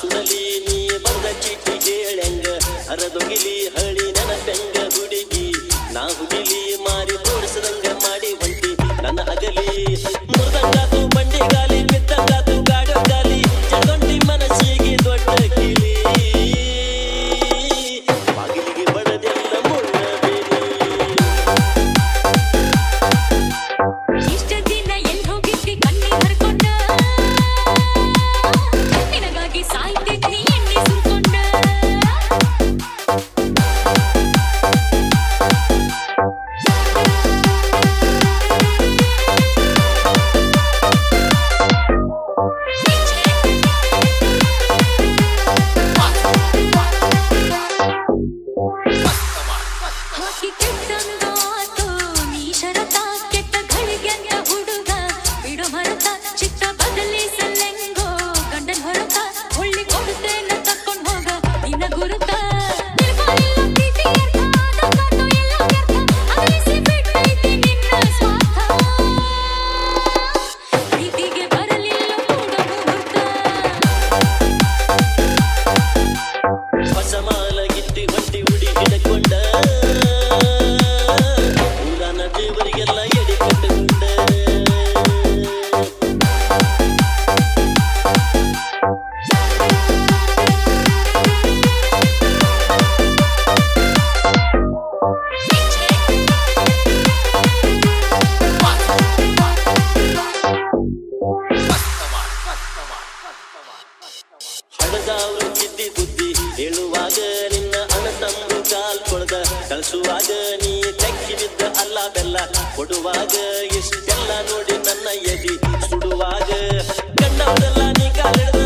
ಸುಡಲಿ ನೀ ಬಂದ ಚೀಟಿ ಹೇಳಂಗ ಹರದೊಗಿಲಿ ಹಳಿ ನೆನಪೆಂಗ ಹುಡುಗಿ ನಾ ಹುಗಿಲಿ ಮಾರಿ ತೋರಿಸದಂಗ ಮಾಡಿ ಹೊಂಟಿ ನನ್ನ ಅಗಲಿ ಮುರಿದಂಗಾತು ಬಂಡಿ ಗಾಲಿ ಬಿದ್ದಂಗಾತು ಗಾಡೋ ಗಾಲಿ ಚಗೊಂಡಿ ಮನಸ್ಸಿಗೆ ದೊಡ್ಡ ಕಿಲಿ ಬಾಗಿಲಿಗೆ ಬಡದೆಲ್ಲ ಮುಳ್ಳ ಬೇಲಿ ಇಷ್ಟ ದಿನ ಎಲ್ಲಿ ಹೋಗಿದ್ದಿ ಕಣ್ಣಿ ಹರ್ಕೊಂಡ ನಿನಗಾಗಿ ಸಾಯ್ತಿದ್ನಿ ಎಣ್ಣೆ ಸುರ್ಕೊಂಡ ಹಾಕಿ ಕೆಟ್ಟಂಗ ಆತು ನೀ ಶರತ ಕೆಟ್ಟ ಘಳಿಗೆಂತ ಹುಡುಗ ಬಿಡು ಭರತ ಚಿತ್ತ ಬದಲಿಸಲೆಂಗೋ ಗಂಡನ್ ಹೊರತ ಹೊಳ್ಳಿ ಕೊಡುತ್ತೇನ ತಕ್ಕೊಂಡ್ ಹೋಗ ನಿನ್ನ ಗುರುತ ನಿರ್ಮಾಣಿಲ್ಲ ಪ್ರೀತಿ ಅರ್ಥ ಆದ ಮಾತು ಎಲ್ಲ ವ್ಯರ್ಥ ಅಗಲಿಸಿ ಬಿಟ್ಟೈತಿ ನಿನ್ನ ಸ್ವಾರ್ಥ ಪ್ರೀತಿಗೆ ಬರಲಿಲ್ಲ ಮೂಡ ಮುಹೂರ್ತ ಹೊಸ ಮಾಲಗಿತ್ತಿ ಹೊಟ್ಟಿ ಹುಡಿ ಹಿಡಕೊಂಡ ಊರನ ದೇವರಿಗೆಲ್ಲ ಎಡಿ ಕಟ್ಟುಕೊಂಡ ಹಡದವ್ರು ಕಿದ್ದಿ ಬುದ್ಧಿ ಹೇಳುವಾಗ ನಿನ್ನ ಅಣತಂಬು ಕಾಲ್ ಕೊಳ್ದ ಕಳಿಸುವಾಗ ನೀ ತೆಕ್ಕಿ ಬಿದ್ದ ಅಲ್ಲ ಬೆಲ್ಲ ಕೊಡುವಾಗ ಇಷ್ಟೆಲ್ಲ ನೋಡಿ ನನ್ನ ಎದಿ ಸುಡುವಾಗ ಕಂಡವರೆಲ್ಲ ನೀ ಕಾಲಿಡ್ದ